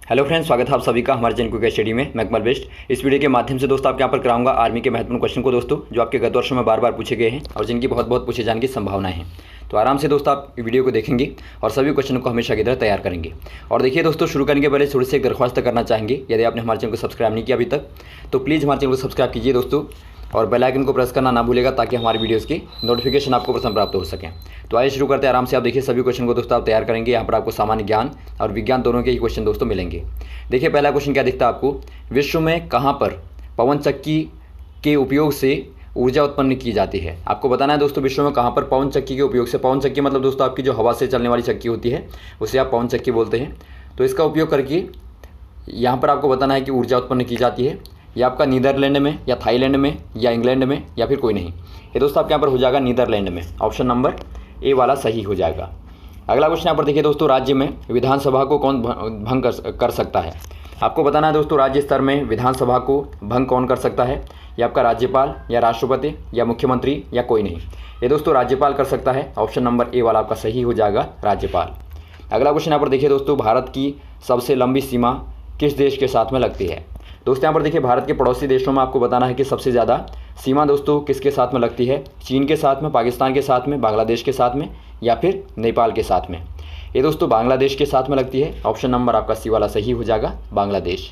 Hello friends, स्वागत है आप सभी का हमारे चैनल क्विक स्टडी में। मैं अकमल बेस्ट। इस वीडियो के माध्यम से दोस्तों आपके यहाँ पर कराऊंगा आर्मी के महत्वपूर्ण क्वेश्चन को दोस्तों, जो आपके गत वर्षों में बार बार पूछे गए हैं और जिनकी बहुत बहुत पूछे जाने की संभावनाएं हैं। तो आराम से दोस्तों आप वीडियो को देखेंगे और सभी क्वेश्चन को हमेशा की तरह तैयार करेंगे। और देखिए दोस्तों, शुरू करने के पहले थोड़ी सी एक दरख्वास्त करना चाहेंगे, यदि आपने हमारे चैनल को सब्सक्राइब नहीं किया अभी तक तो प्लीज़ हमारे चैनल को सब्सक्राइब कीजिए दोस्तों, और बेल आइकन को प्रेस करना ना भूलेगा ताकि हमारी वीडियोस की नोटिफिकेशन आपको प्रथम प्राप्त हो सकें। तो आइए शुरू करते हैं आराम से। आप देखिए सभी क्वेश्चन को दोस्तों आप तैयार करेंगे। यहाँ पर आपको सामान्य ज्ञान और विज्ञान दोनों के ही क्वेश्चन दोस्तों मिलेंगे। देखिए पहला क्वेश्चन क्या दिखता है आपको, विश्व में कहाँ पर पवन चक्की के उपयोग से ऊर्जा उत्पन्न की जाती है। आपको बताना है दोस्तों, विश्व में कहाँ पर पवन चक्की के उपयोग से, पवन चक्की मतलब दोस्तों आपकी जो हवा से चलने वाली चक्की होती है उसे आप पवन चक्की बोलते हैं। तो इसका उपयोग करके यहाँ पर आपको बताना है कि ऊर्जा उत्पन्न की जाती है। या आपका नीदरलैंड में या थाईलैंड में या इंग्लैंड में या फिर कोई नहीं। ये दोस्तों आपके यहाँ पर हो जाएगा नीदरलैंड में। ऑप्शन नंबर ए वाला सही हो जाएगा। अगला क्वेश्चन यहाँ पर देखिए दोस्तों, राज्य में विधानसभा को कौन भंग कर सकता है। आपको बताना है दोस्तों, राज्य स्तर में विधानसभा को भंग कौन कर सकता है। या आपका राज्यपाल या राष्ट्रपति या मुख्यमंत्री या कोई नहीं। ये दोस्तों राज्यपाल कर सकता है। ऑप्शन नंबर ए वाला आपका सही हो जाएगा, राज्यपाल। अगला क्वेश्चन यहाँ पर देखिए दोस्तों, भारत की सबसे लंबी सीमा किस देश के साथ में लगती है। दोस्तों यहाँ पर देखिए भारत के पड़ोसी देशों में आपको बताना है कि सबसे ज़्यादा सीमा दोस्तों किसके साथ में लगती है। चीन के साथ में, पाकिस्तान के साथ में, बांग्लादेश के साथ में या फिर नेपाल के साथ में। ये दोस्तों बांग्लादेश के साथ में लगती है। ऑप्शन नंबर आपका सी वाला सही हो जाएगा, बांग्लादेश।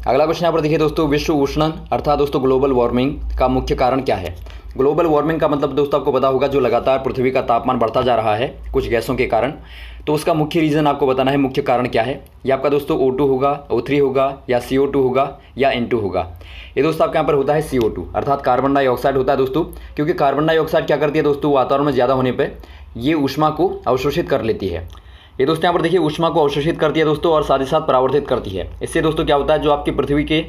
अगला क्वेश्चन यहाँ पर देखिए दोस्तों, विश्व उष्णन अर्थात दोस्तों ग्लोबल वार्मिंग का मुख्य कारण क्या है। ग्लोबल वार्मिंग का मतलब दोस्तों आपको पता होगा, जो लगातार पृथ्वी का तापमान बढ़ता जा रहा है कुछ गैसों के कारण। तो उसका मुख्य रीज़न आपको बताना है, मुख्य कारण क्या है। ये आपका दोस्तों O2 होगा, O3 होगा या CO2 होगा या N2 होगा। ये दोस्तों आपके यहाँ पर होता है CO2 अर्थात कार्बन डाइऑक्साइड होता है दोस्तों, क्योंकि कार्बन डाइऑक्साइड क्या करती है दोस्तों, वातावरण में ज़्यादा होने पर ये ऊष्मा को अवशोषित कर लेती है। ये दोस्तों यहाँ पर देखिए ऊष्मा को अवशोषित करती है दोस्तों और साथ ही साथ परावर्तित करती है। इससे दोस्तों क्या होता है, जो आपकी पृथ्वी के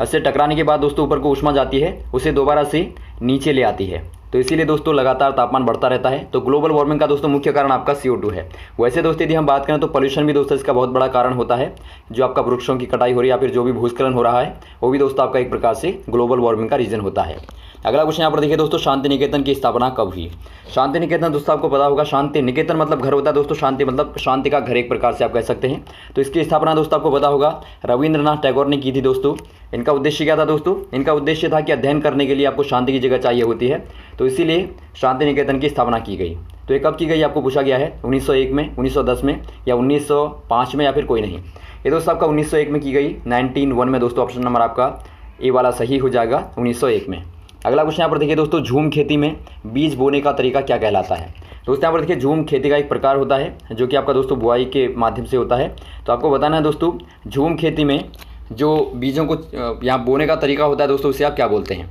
से टकराने के बाद दोस्तों ऊपर को ऊष्मा जाती है उसे दोबारा से नीचे ले आती है। तो इसीलिए दोस्तों लगातार तापमान बढ़ता रहता है। तो ग्लोबल वार्मिंग का दोस्तों मुख्य कारण आपका CO2 है। वैसे दोस्तों यदि हम बात करें तो पोल्यूशन भी दोस्तों इसका बहुत बड़ा कारण होता है। जो आपका वृक्षों की कटाई हो रही है या फिर जो भी भूस्खलन हो रहा है वो भी दोस्तों आपका एक प्रकार से ग्लोबल वार्मिंग का रीजन होता है। अगला क्वेश्चन यहाँ पर देखिए दोस्तों, शांति निकेतन की स्थापना कब हुई। शांति निकेतन दोस्तों आपको पता होगा, शांति निकेतन मतलब घर होता है दोस्तों, शांति मतलब शांति का घर एक प्रकार से आप कह सकते हैं। तो इसकी स्थापना दोस्तों आपको पता होगा रविंद्रनाथ टैगोर ने की थी दोस्तों। इनका उद्देश्य क्या था दोस्तों, इनका उद्देश्य था कि अध्ययन करने के लिए आपको शांति की जगह चाहिए होती है। तो इसीलिए शांति निकेतन की स्थापना की गई। तो ये कब की गई आपको पूछा गया है, 1901 में, 1910 में या 1905 में या फिर कोई नहीं। ये दोस्तों आपका 1901 में की गई, 1901 में दोस्तों। ऑप्शन नंबर आपका ए वाला सही हो जाएगा, 1901 में। अगला क्वेश्चन यहाँ पर देखिए दोस्तों, झूम खेती में बीज बोने का तरीका क्या कहलाता है। दोस्तों यहाँ पर देखिए झूम खेती का एक प्रकार होता है जो कि आपका दोस्तों बुआई के माध्यम से होता है। तो आपको बताना है दोस्तों, झूम खेती में जो बीजों को यहाँ बोने का तरीका होता है दोस्तों, उसे आप क्या बोलते हैं।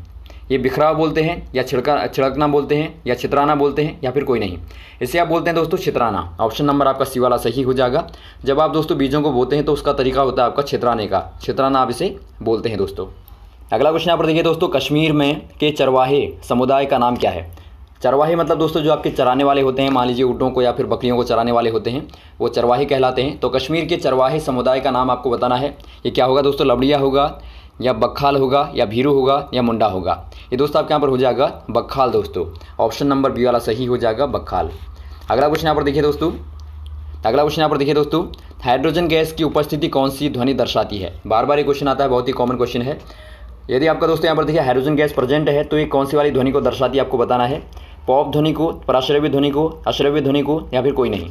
ये बिखराव बोलते हैं या छिड़कना बोलते हैं या छितराना बोलते हैं या फिर कोई नहीं। इसे आप बोलते हैं दोस्तों छितराना। ऑप्शन नंबर आपका सी वाला सही हो जाएगा। जब आप दोस्तों बीजों को बोते हैं तो उसका तरीका होता है आपका छितराने का, छितराना आप इसे बोलते हैं दोस्तों। अगला क्वेश्चन यहाँ पर देखिए दोस्तों, कश्मीर में के चरवाहे समुदाय का नाम क्या है। चरवाहे मतलब दोस्तों जो आपके चराने वाले होते हैं, मान लीजिए ऊँटों को या फिर बकरियों को चराने वाले होते हैं, वो चरवाहे कहलाते हैं। तो कश्मीर के चरवाहे समुदाय का नाम आपको बताना है। ये क्या होगा दोस्तों, लवड़िया होगा या बक्खाल होगा या भीरू होगा या मुंडा होगा। ये दोस्तों आपके यहाँ पर हो जाएगा बक्खाल दोस्तों। ऑप्शन नंबर बी वाला सही हो जाएगा, बक्खाल। अगला क्वेश्चन यहाँ पर देखिए दोस्तों, हाइड्रोजन गैस की उपस्थिति कौन सी ध्वनि दर्शाती है। बार बार ये क्वेश्चन आता है, बहुत ही कॉमन क्वेश्चन है। यदि आपका दोस्तों यहाँ पर देखिए हाइड्रोजन गैस प्रेजेंट है तो ये कौन सी वाली ध्वनि को दर्शाती है आपको बताना है। पॉप ध्वनि को, पराश्रव्य ध्वनि को, अश्रव्य ध्वनि को या फिर कोई नहीं।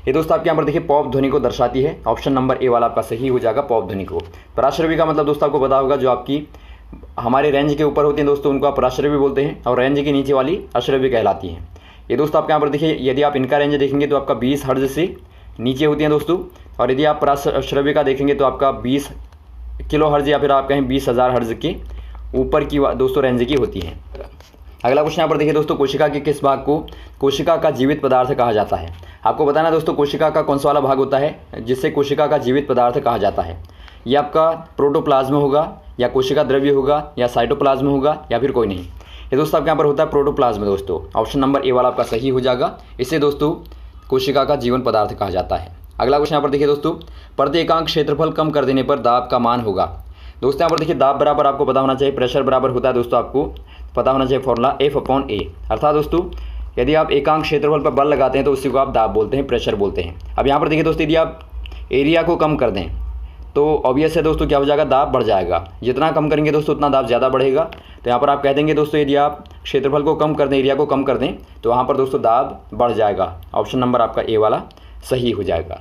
ये दोस्तों आपके यहाँ पर देखिए पॉप ध्वनि को दर्शाती है। ऑप्शन नंबर ए वाला आपका सही हो जाएगा, पॉप ध्वनि को। पराश्रव्य का मतलब दोस्तों आपको पता होगा, जो आपकी हमारे रेंज के ऊपर होती हैं दोस्तों उनको आप पराश्रव्य बोलते हैं, और रेंज के नीचे वाली अश्रव्य कहलाती हैं। ये दोस्तों आपके यहाँ पर देखिए, यदि आप इनका रेंज देखेंगे तो आपका 20 हर्ट्ज से नीचे होती हैं दोस्तों, और यदि आप पराश्रव्य का देखेंगे तो आपका 20 किलो हर्ज या फिर आप कहें 20,000 हर्ज के ऊपर की दोस्तों रेंज की होती हैं। अगला क्वेश्चन यहाँ पर देखिए दोस्तों, कोशिका के किस भाग को कोशिका का जीवित पदार्थ कहा जाता है। आपको बताना दोस्तों, कोशिका का कौन सा वाला भाग होता है जिससे कोशिका का जीवित पदार्थ कहा जाता है। ये आपका प्रोटोप्लाज्म होगा या कोशिका द्रव्य होगा या साइटोप्लाज्म होगा या फिर कोई नहीं। ये दोस्तों आपके यहाँ पर होता है प्रोटोप्लाज्म दोस्तों। ऑप्शन नंबर ए वाला आपका सही हो जाएगा। इसे दोस्तों कोशिका का जीवन पदार्थ कहा जाता है। अगला क्वेश्चन यहाँ पर देखिए दोस्तों, प्रति एकांक क्षेत्रफल कम कर देने पर दाब का मान होगा। दोस्तों यहाँ पर देखिए दाब बराबर आपको पता होना चाहिए, प्रेशर बराबर होता है दोस्तों, आपको पता होना चाहिए फॉर्मूला F/A। अर्थात दोस्तों यदि आप एकांक क्षेत्रफल पर बल लगाते हैं तो उसी को आप दाब बोलते हैं, प्रेशर बोलते हैं। अब यहाँ पर देखिए दोस्तों, यदि आप एरिया को कम कर दें तो ऑब्वियस है दोस्तों क्या हो जाएगा, दाब बढ़ जाएगा। जितना कम करेंगे दोस्तों उतना दाब ज़्यादा बढ़ेगा। तो यहाँ पर आप कह देंगे दोस्तों यदि आप क्षेत्रफल को कम कर दें, एरिया को कम कर दें तो वहाँ पर दोस्तों दाब बढ़ जाएगा। ऑप्शन नंबर आपका ए वाला सही हो जाएगा।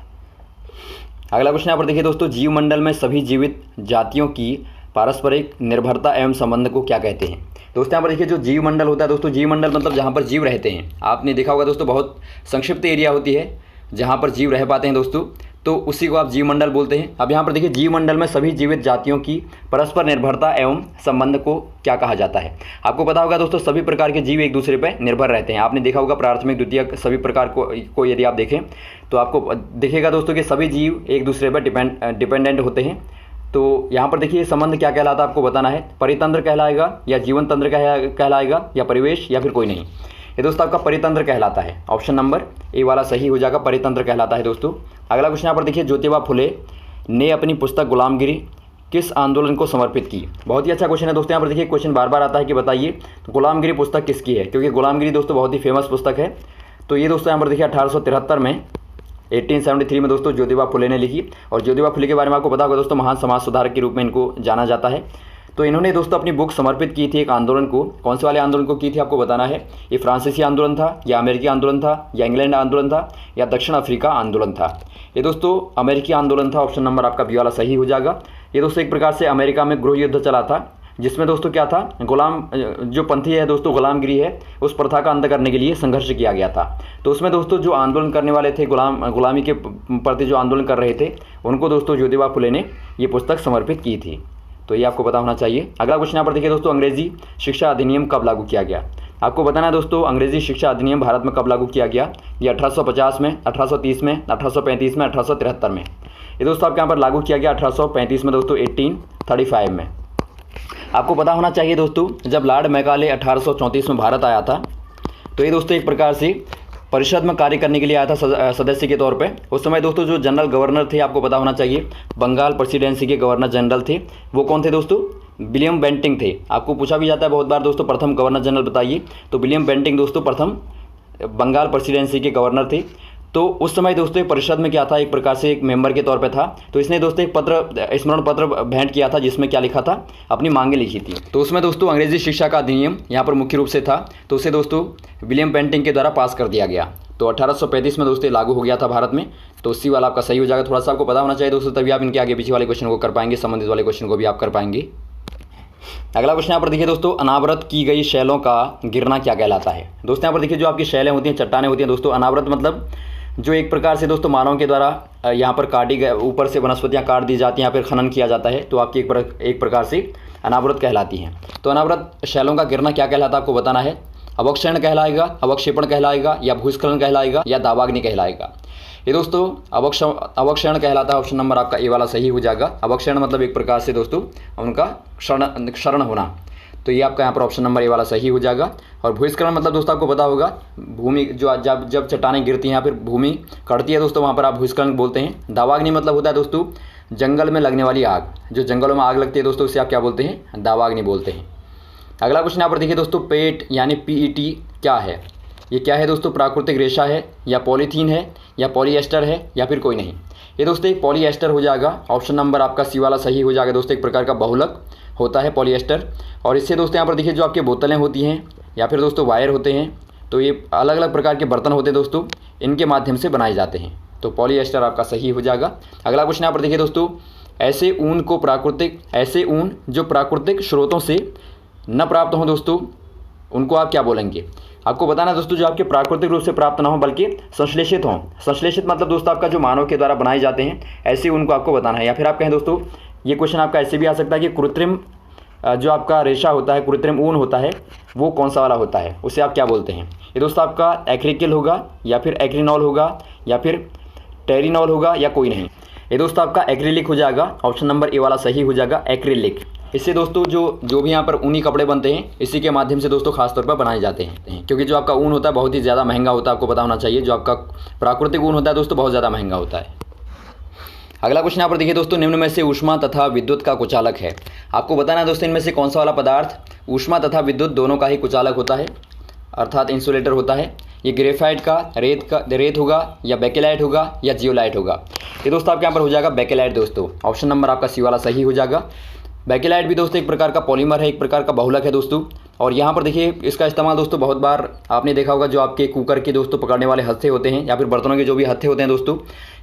अगला क्वेश्चन यहाँ पर देखिए दोस्तों, जीवमंडल में सभी जीवित जातियों की पारस्परिक निर्भरता एवं संबंध को क्या कहते हैं। दोस्तों यहाँ पर देखिए जो जीवमंडल होता है दोस्तों, जीवमंडल मतलब जहाँ पर जीव रहते हैं। आपने देखा होगा दोस्तों बहुत संक्षिप्त एरिया होती है जहाँ पर जीव रह पाते हैं दोस्तों, तो उसी को आप जीवमंडल बोलते हैं। अब यहाँ पर देखिए जीवमंडल में सभी जीवित जातियों की परस्पर निर्भरता एवं संबंध को क्या कहा जाता है। आपको पता होगा दोस्तों सभी प्रकार के जीव एक दूसरे पर निर्भर रहते हैं। आपने देखा होगा प्राथमिक द्वितीयक सभी प्रकार को यदि आप देखें तो आपको दिखेगा दोस्तों कि सभी जीव एक दूसरे पर डिपेंडेंट होते हैं। तो यहाँ पर देखिए संबंध क्या कहलाता है आपको बताना है, परितंत्र कहलाएगा या जीवन तंत्र कहलाएगा या परिवेश या फिर कोई नहीं। ये दोस्तों आपका परितंत्र कहलाता है। ऑप्शन नंबर ए वाला सही हो जाएगा, परितंत्र कहलाता है दोस्तों। अगला क्वेश्चन यहाँ पर देखिए, ज्योतिबा फुले ने अपनी पुस्तक गुलामगिरी किस आंदोलन को समर्पित की। बहुत ही अच्छा क्वेश्चन है दोस्तों। यहाँ पर देखिए क्वेश्चन बार बार आता है कि बताइए तो गुलामगिरी पुस्तक किसकी है, क्योंकि गुलामगिरी दोस्तों बहुत ही फेमस पुस्तक है। तो ये दोस्तों यहाँ पर देखिए 1873 में 1873 में दोस्तों ज्योतिबा फुले ने लिखी। और ज्योतिबा फुले के बारे में आपको पता होगा दोस्तों महान समाज सुधारक के रूप में इनको जाना जाता है। तो इन्होंने दोस्तों अपनी बुक समर्पित की थी एक आंदोलन को। कौन से वाले आंदोलन को की थी आपको बताना है। ये फ्रांसीसी आंदोलन था या अमेरिकी आंदोलन था या इंग्लैंड आंदोलन था या दक्षिण अफ्रीका आंदोलन था। ये दोस्तों अमेरिकी आंदोलन था। ऑप्शन नंबर आपका बी वाला सही हो जाएगा। ये दोस्तों एक प्रकार से अमेरिका में गृह युद्ध चला था, जिसमें दोस्तों क्या था, गुलाम जो पंथी है दोस्तों, गुलामगिरी है, उस प्रथा का अंत करने के लिए संघर्ष किया गया था। तो उसमें दोस्तों जो आंदोलन करने वाले थे, गुलामी के प्रति जो आंदोलन कर रहे थे, उनको दोस्तों ज्योतिबा फुले ने ये पुस्तक समर्पित की थी। तो ये आपको पता होना चाहिए। अगला क्वेश्चन यहाँ पर देखिए दोस्तों, अंग्रेजी शिक्षा अधिनियम कब लागू किया गया। आपको बताना है दोस्तों अंग्रेजी शिक्षा अधिनियम भारत में कब लागू किया गया। ये 1850 में, 1830 में, 1835 में, 1873 में। ये दोस्तों आपके यहाँ पर लागू किया गया 1835 में दोस्तों, 1835 में। आपको पता होना चाहिए दोस्तों जब लॉर्ड मैकाले 1834 में भारत आया था, तो ये दोस्तों एक प्रकार से परिषद में कार्य करने के लिए आया था सदस्य के तौर पे। उस समय दोस्तों जो जनरल गवर्नर थे, आपको पता होना चाहिए, बंगाल प्रेसिडेंसी के गवर्नर जनरल थे, वो कौन थे दोस्तों, विलियम बेंटिंग थे। आपको पूछा भी जाता है बहुत बार दोस्तों प्रथम गवर्नर जनरल बताइए, तो विलियम बेंटिंग दोस्तों प्रथम बंगाल प्रेसिडेंसी के गवर्नर थे। तो उस समय दोस्तों परिषद में क्या था, एक प्रकार से एक मेंबर के तौर पे था। तो इसने दोस्तों एक स्मरण पत्र भेंट किया था, जिसमें क्या लिखा था, अपनी मांगे लिखी थी। तो उसमें दोस्तों अंग्रेजी शिक्षा का अधिनियम यहाँ पर मुख्य रूप से था, तो उसे दोस्तों विलियम बेंटिंग के द्वारा पास कर दिया गया। तो 1835 में दोस्तों लागू हो गया था भारत में। तो उसी वाला आपका सही हो जाएगा। थोड़ा सा आपको पता होना चाहिए दोस्तों, तभी आप इनके आगे पीछे वाले क्वेश्चन को कर पाएंगे, संबंधित वाले क्वेश्चन को भी आप कर पाएंगे। अगला क्वेश्चन यहाँ पर देखिए दोस्तों, अनावृत की गई शैलों का गिरना क्या कहलाता है। दोस्तों यहाँ पर देखिए जो आपकी शैलें होती हैं, चट्टानें होती हैं दोस्तों, अनावृत मतलब जो एक प्रकार से दोस्तों मानव के द्वारा यहाँ पर काटी गए, ऊपर से वनस्पतियाँ काट दी जाती हैं या फिर खनन किया जाता है, तो आपकी एक प्रकार से अनावृत कहलाती हैं। तो अनावृत शैलों का गिरना क्या कहलाता है आपको बताना है। अवक्षेपण कहलाएगा, अवक्षेपण कहलाएगा, या भूस्खलन कहलाएगा, या दावाग्नि कहलाएगा। ये दोस्तों अवक्षेपण कहलाता है। ऑप्शन नंबर आपका ए वाला सही हो जाएगा। अवक्षेपण मतलब एक प्रकार से दोस्तों उनका क्षरण होना। तो ये आपका यहाँ पर ऑप्शन नंबर ए वाला सही हो जाएगा। और भूस्खलन मतलब दोस्तों आपको पता होगा भूमि जो जब चट्टानें गिरती हैं या फिर भूमि कटती है दोस्तों, वहाँ पर आप भूस्खलन बोलते हैं। दावाग्नि मतलब होता है दोस्तों जंगल में लगने वाली आग, जो जंगलों में आग लगती है दोस्तों, उसे आप क्या बोलते हैं, दावाग्नि बोलते हैं। अगला क्वेश्चन यहाँ पर देखिए दोस्तों, पेट यानी PET क्या है। ये क्या है दोस्तों, प्राकृतिक रेशा है या पॉलीथीन है या पॉलीएस्टर है या फिर कोई नहीं। ये दोस्तों एक पॉलीएस्टर हो जाएगा। ऑप्शन नंबर आपका सी वाला सही हो जाएगा दोस्तों। एक प्रकार का बहुलक होता है पॉलीएस्टर। और इससे दोस्तों यहाँ पर देखिए जो आपके बोतलें होती हैं या फिर दोस्तों वायर होते हैं, तो ये अलग अलग प्रकार के बर्तन होते हैं दोस्तों, इनके माध्यम से बनाए जाते हैं। तो पॉलीएस्टर आपका सही हो जाएगा। अगला क्वेश्चन यहाँ पर देखिए दोस्तों, ऐसे ऊन जो प्राकृतिक स्रोतों से न प्राप्त हों दोस्तों, उनको आप क्या बोलेंगे। आपको बताना दोस्तों जो आपके प्राकृतिक रूप से प्राप्त ना हो बल्कि संश्लेषित हों। संश्लेषित मतलब दोस्तों आपका जो मानव के द्वारा बनाए जाते हैं, ऐसे उनको आपको बताना है। या फिर आप कहें दोस्तों, ये क्वेश्चन आपका ऐसे भी आ सकता है कि कृत्रिम जो आपका रेशा होता है, कृत्रिम ऊन होता है, वो कौन सा वाला होता है, उसे आप क्या बोलते हैं। ये दोस्तों आपका एक्रिकल होगा या फिर एक्रिनॉल होगा या फिर टेरिनॉल होगा या कोई नहीं। ये दोस्तों आपका एक्रिलिक हो जाएगा। ऑप्शन नंबर ए वाला सही हो जाएगा, एक्रिलिक। इससे दोस्तों जो भी यहाँ पर ऊनी कपड़े बनते हैं, इसी के माध्यम से दोस्तों खासतौर पर बनाए जाते हैं, क्योंकि जो आपका ऊन होता है बहुत ही ज़्यादा महंगा होता है। आपको पता होना चाहिए जो आपका प्राकृतिक ऊन होता है दोस्तों बहुत ज़्यादा महंगा होता है। अगला क्वेश्चन यहाँ पर देखिए दोस्तों, निम्न में से ऊष्मा तथा विद्युत का कुचालक है। आपको बताना है दोस्तों इनमें से कौन सा वाला पदार्थ ऊष्मा तथा विद्युत दोनों का ही कुचालक होता है, अर्थात इंसुलेटर होता है। ये ग्रेफाइट का रेत होगा या बेकेलाइट होगा या जियोलाइट होगा। ये दोस्तों आपके यहाँ पर हो जाएगा बेकेलाइट दोस्तों। ऑप्शन नंबर आपका सी वाला सही हो जाएगा। बेकेलाइट भी दोस्तों एक प्रकार का पॉलीमर है, एक प्रकार का बहुलक है दोस्तों। और यहाँ पर देखिए इसका इस्तेमाल दोस्तों बहुत बार आपने देखा होगा, जो आपके कुकर के दोस्तों पकड़ने वाले हत्थे होते हैं या फिर बर्तनों के जो भी हत्थे होते हैं दोस्तों,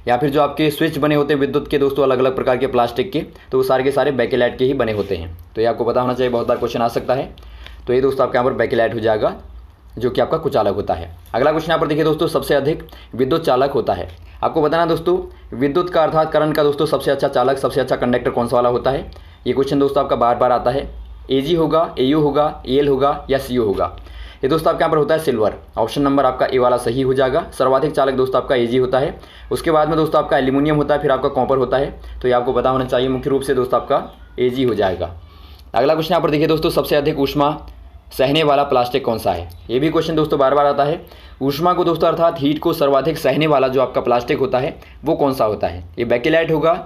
या फिर जो आपके स्विच बने होते हैं विद्युत के दोस्तों अलग अलग प्रकार के प्लास्टिक के, तो वो सारे के सारे बेकेलाइट के ही बने होते हैं। तो ये आपको पता होना चाहिए, बहुत बार क्वेश्चन आ सकता है। तो ये दोस्तों आपके यहाँ पर बेकेलाइट हो जाएगा, जो कि आपका कुचालक होता है। अगला क्वेश्चन यहाँ पर देखिए दोस्तों, सबसे अधिक विद्युत चालक होता है। आपको बताना दोस्तों विद्युत का अर्थात करंट का दोस्तों सबसे अच्छा चालक, सबसे अच्छा कंडक्टर कौन सा वाला होता है। ये क्वेश्चन दोस्तों आपका बार बार आता है। एजी होगा, एयू होगा, एल होगा या सीयू होगा। ये दोस्तों आपके यहाँ पर होता है सिल्वर। ऑप्शन नंबर आपका ए वाला सही हो जाएगा। सर्वाधिक चालक दोस्तों आपका एजी होता है। उसके बाद में दोस्तों आपका एल्यूमिनियम होता है, फिर आपका कॉपर होता है। तो ये आपको पता होना चाहिए, मुख्य रूप से दोस्तों आपका एजी हो जाएगा। अगला क्वेश्चन यहाँ पर देखिए दोस्तों, सबसे अधिक ऊष्मा सहने वाला प्लास्टिक कौन सा है। ये भी क्वेश्चन दोस्तों बार बार आता है। ऊष्मा को दोस्तों अर्थात हीट को सर्वाधिक सहने वाला जो आपका प्लास्टिक होता है वो कौन सा होता है। ये बेकेलाइट होगा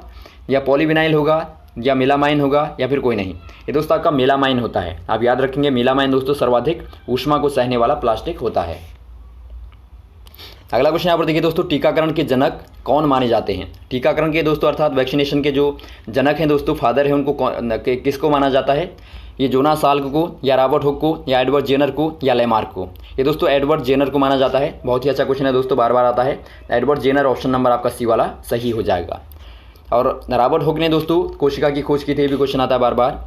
या पॉलीविनाइल होगा या मेलामाइन होगा या फिर कोई नहीं। ये दोस्तों आपका मेलामाइन होता है। आप याद रखेंगे, मेलामाइन दोस्तों सर्वाधिक ऊष्मा को सहने वाला प्लास्टिक होता है। अगला क्वेश्चन यहाँ पर देखिए दोस्तों, टीकाकरण के जनक कौन माने जाते हैं। टीकाकरण के दोस्तों अर्थात वैक्सीनेशन के जो जनक हैं दोस्तों, फादर हैं, उनको किसको माना जाता है। ये जोनास साल्क को या रॉबर्ट हुक को या एडवर्ड जेनर को या लेमार्क को। ये दोस्तों एडवर्ड जेनर को माना जाता है। बहुत ही अच्छा क्वेश्चन है दोस्तों, बार बार आता है। एडवर्ड जेनर ऑप्शन नंबर आपका सी वाला सही हो जाएगा। और रॉबर्ट हुक ने दोस्तों कोशिका की खोज की थी, भी क्वेश्चन आता है बार बार।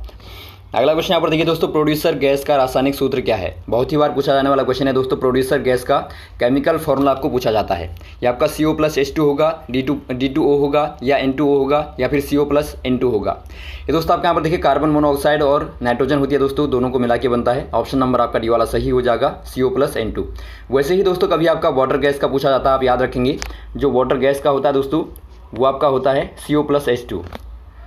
अगला क्वेश्चन यहाँ पर देखिए दोस्तों, प्रोड्यूसर गैस का रासायनिक सूत्र क्या है। बहुत ही बार पूछा जाने वाला क्वेश्चन है दोस्तों। प्रोड्यूसर गैस का केमिकल फॉर्मूला आपको पूछा जाता है। ये आपका CO+H2 होगा, D2O होगा या N2O होगा या फिर CO+N2 होगा। ये दोस्तों आपके यहाँ पर देखिए कार्बन मोनोऑक्साइड और नाइट्रोजन होती है दोस्तों, दोनों को मिला के बनता है। ऑप्शन नंबर आपका डी वाला सही हो जाएगा, CO+N2। वैसे ही दोस्तों कभी आपका वाटर गैस का पूछा जाता है, आप याद रखेंगे जो वाटर गैस का होता है दोस्तों वो आपका होता है CO+H2।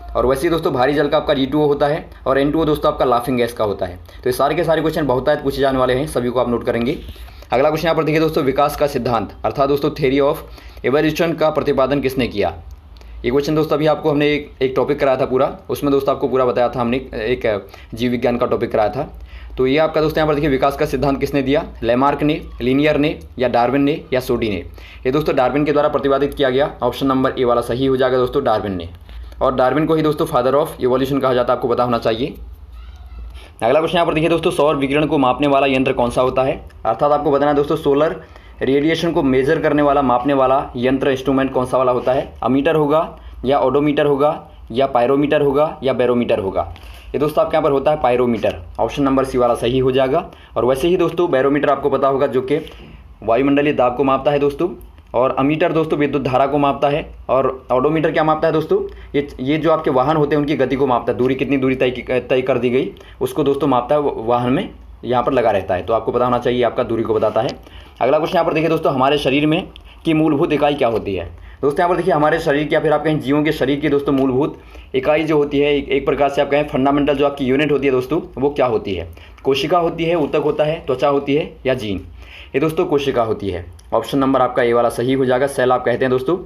और वैसे ही दोस्तों भारी जल का आपका D2O होता है और N2O दोस्तों आपका लाफिंग गैस का होता है। तो ये सारे के सारे क्वेश्चन बहुतायत पूछे जाने वाले हैं, सभी को आप नोट करेंगे। अगला क्वेश्चन यहाँ पर देखिए दोस्तों, विकास का सिद्धांत अर्थात दोस्तों थ्योरी ऑफ इवोल्यूशन का प्रतिपादन किसने किया। ये क्वेश्चन दोस्तों अभी आपको हमने एक टॉपिक कराया था पूरा, उसमें दोस्तों आपको पूरा बताया था हमने, एक जीव विज्ञान का टॉपिक कराया था। तो ये आपका दोस्तों यहाँ पर देखिए विकास का सिद्धांत किसने दिया। लेमार्क ने, लिनियर ने या डार्विन ने या सोडी ने। ये दोस्तों डार्विन के द्वारा प्रतिपादित किया गया। ऑप्शन नंबर ए वाला सही हो जाएगा दोस्तों, डार्विन ने। और डार्विन को ही दोस्तों फादर ऑफ इवोल्यूशन कहा जाता है, आपको पता होना चाहिए। अगला क्वेश्चन यहाँ पर देखिए दोस्तों, सौर विकिरण को मापने वाला यंत्र कौन सा होता है। अर्थात आपको बताना है दोस्तों सोलर रेडिएशन को मेजर करने वाला, मापने वाला यंत्र, इंस्ट्रूमेंट कौन सा वाला होता है। अमीटर होगा या ओडोमीटर होगा या पायरोमीटर होगा या बैरोमीटर होगा। ये दोस्तों आपके यहाँ पर होता है पायरोमीटर। ऑप्शन नंबर सी वाला सही हो जाएगा। और वैसे ही दोस्तों बैरोमीटर आपको पता होगा जो कि वायुमंडलीय दाब को मापता है दोस्तों। और अमीटर दोस्तों विद्युत धारा को मापता है। और ऑडोमीटर क्या मापता है दोस्तों, ये जो आपके वाहन होते हैं उनकी गति को मापता है। दूरी कितनी दूरी तय कर दी गई उसको दोस्तों मापता है, वाहन में यहाँ पर लगा रहता है। तो आपको पता होना चाहिए, आपका दूरी को बताता है। अगला क्वेश्चन यहाँ पर देखिए दोस्तों, हमारे शरीर में की मूलभूत इकाई क्या होती है। दोस्तों यहाँ पर देखिए हमारे शरीर की या फिर आप कहें जीवों के शरीर की दोस्तों मूलभूत इकाई जो होती है, एक प्रकार से आप कहें फंडामेंटल जो आपकी यूनिट होती है दोस्तों, वो क्या होती है। कोशिका होती है, ऊतक होता है, त्वचा होती है या जीन। ये दोस्तों कोशिका होती है। ऑप्शन नंबर आपका ए वाला सही हो जाएगा। सेल आप कहते हैं दोस्तों,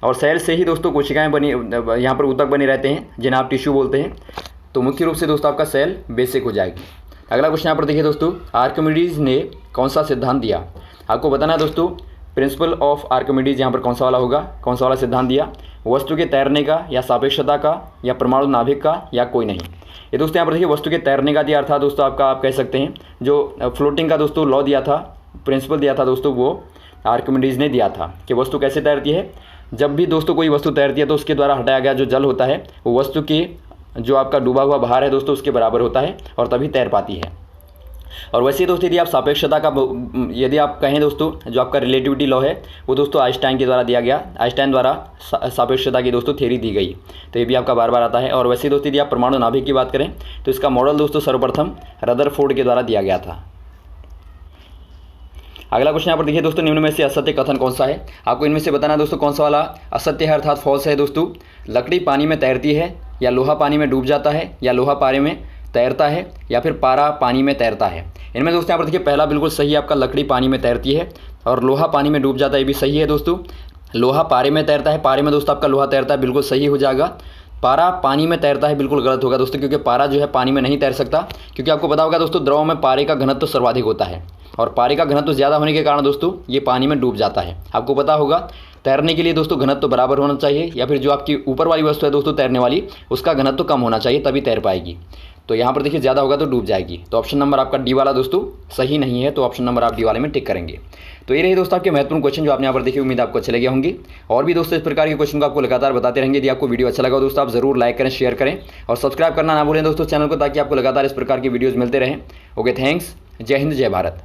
और सेल से ही दोस्तों कोशिकाएं बनी, यहाँ पर ऊतक बने रहते हैं जिन्हें आप टिश्यू बोलते हैं। तो मुख्य रूप से दोस्तों आपका सेल बेसिक हो जाएगी। अगला क्वेश्चन यहाँ पर देखिए दोस्तों, आर्किमिडीज ने कौन सा सिद्धांत दिया। आपको बताना है दोस्तों प्रिंसिपल ऑफ आर्किमिडीज यहाँ पर कौन सा वाला होगा, कौन सा वाला सिद्धांत दिया। वस्तु के तैरने का या सापेक्षता का या परमाणु नाभिक का या कोई नहीं। ये दोस्तों यहाँ पर देखिए वस्तु के तैरने का दिया, अर्थात दोस्तों आपका आप कह सकते हैं जो फ्लोटिंग का दोस्तों लॉ दिया था, प्रिंसिपल दिया था दोस्तों, वो आर्किमिडीज ने दिया था कि वस्तु कैसे तैरती है। जब भी दोस्तों कोई वस्तु तैरती है तो उसके द्वारा हटाया गया जो जल होता है वो वस्तु की जो आपका डूबा हुआ भार है दोस्तों उसके बराबर होता है और तभी तैर पाती है। और वैसे ही दोस्तों यदि आप सापेक्षता का, यदि आप कहें दोस्तों जो आपका रिलेटिविटी लॉ है वो दोस्तों आइंस्टाइन के द्वारा दिया गया। आइंस्टाइन द्वारा सापेक्षता की दोस्तों थ्योरी दी गई। तो ये भी आपका बार बार आता है। और वैसे ही दोस्तों यदि आप परमाणु नाभिक की बात करें तो इसका मॉडल दोस्तों सर्वप्रथम रदरफोर्ड के द्वारा दिया गया था। अगला क्वेश्चन यहाँ पर देखिए दोस्तों, निम्न में से असत्य कथन कौन सा है। आपको इनमें से बताना है दोस्तों कौन सा वाला असत्य है अर्थात फॉल्स है दोस्तों। लकड़ी पानी में तैरती है या लोहा पानी में डूब जाता है या लोहा पारे में तैरता है या फिर पारा पानी में तैरता है। इनमें दोस्तों यहाँ पर देखिए पहला बिल्कुल सही है, आपका लकड़ी पानी में तैरती है और लोहा पानी में डूब जाता है, ये भी सही है दोस्तों। लोहा पारे में तैरता है, पारे में दोस्तों आपका लोहा तैरता है, बिल्कुल सही हो जाएगा। पारा पानी में तैरता है, बिल्कुल गलत होगा दोस्तों, क्योंकि पारा जो है पानी में नहीं तैर सकता, क्योंकि आपको पता होगा दोस्तों द्रव में पारे का घनत्व सर्वाधिक होता है और पारे का घनत्व ज़्यादा होने के कारण दोस्तों ये पानी में डूब जाता है। आपको पता होगा तैरने के लिए दोस्तों घनत्व बराबर होना चाहिए, या फिर जो आपकी ऊपर वाली वस्तु है दोस्तों तैरने वाली उसका घनत्व कम होना चाहिए, तभी तैर पाएगी। तो यहाँ पर देखिए ज़्यादा होगा तो डूब जाएगी। तो ऑप्शन नंबर आपका डी वाला दोस्तों सही नहीं है, तो ऑप्शन नंबर आप डी वाले में टिक करेंगे। तो ये रही दोस्तों आपके महत्वपूर्ण क्वेश्चन जो आपने यहाँ पर देखिए, उम्मीद आपको अच्छे लगे होंगे। और भी दोस्तों इस प्रकार के क्वेश्चन को आपको लगातार बताते रहेंगे। यदि आपको वीडियो अच्छा लगा दोस्तों आप जरूर लाइक करें, शेयर करें और सब्सक्राइब करना ना भूलें दोस्तों चैनल को, ताकि आपको लगातार इस प्रकार की वीडियोज़ मिलते रहें। Okay, thanks. जय हिंद, जय भारत।